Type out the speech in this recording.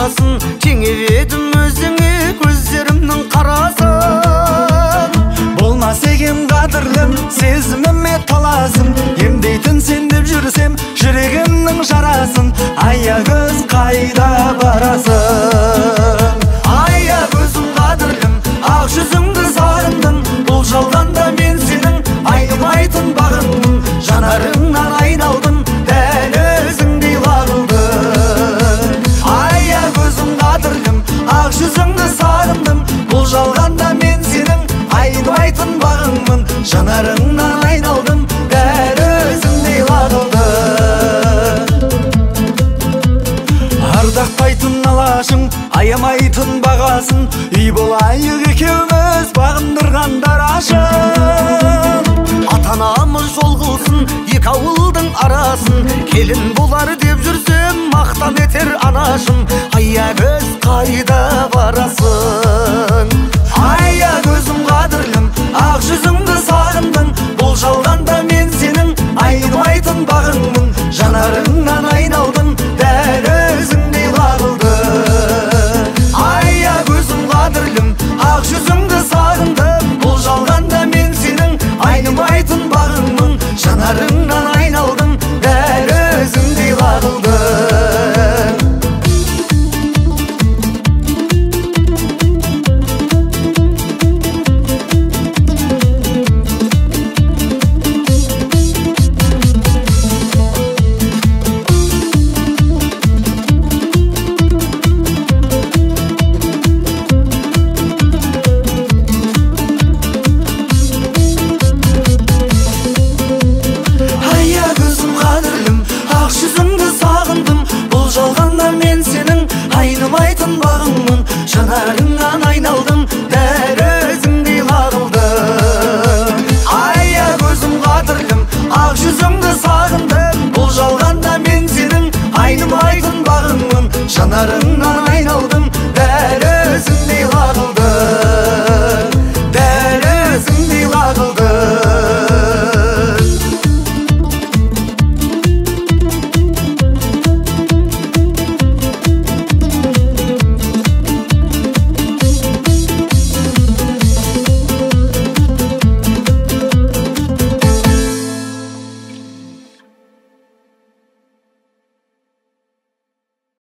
баласын, теңеп едім өзіңе көздерімнің қарасын. Болмас екен қадірлім, сезіміме таласым, емдейтін сен деп жүрсем жүрегімнің жарасын. Аягөз қайда барасың? Аягөзім қадірлім, ақ жүзіңді сағындым, бұл жалғанда мен сенің айнымайтын бағыңмын. Жанарыңнан айналдым, дәл өзіңдей лағылдым. Аягөзім қадірлім, ақ жүзіңді сағындым, бұл жалғанда мен сенің айнымайтын бағыңмын. Жанарыңнан айналдым, дәл өзіңдей лағылдым. Ардақпайтын алашың, аямайтын бағасын, үй болайық екеуміз бағындырғандар ашын. Ата-анамыз жол қылсын екі ауылдың арасын, келін болар деп жүрсем мақтан етер анашым. Аягөз қайда барасың? Аягөзім қадірлім, ақ жүзіңді сағындым, бұл жалғанда мен сенің айнымайтын бағыңмын. Жанарыңнан айналдым, дәл өзіңдей лағылдым. Аягөзім қадірлім, ақ жүзіңді сағындым, бұл жалғанда мен сенің айнымайтын бағыңмын. Жанарыңнан айналдым, дәл өзіңдей лағылдым. Айнымайтын бағыңмын, жанарыңнан айналдым, дәл өзіңдей лағылдым. Аягөзім қадірлім, ақ жүзіңді сағындым, бұл жалғанда мен сенің айнымайтын бағыңмын. Жанарыңнан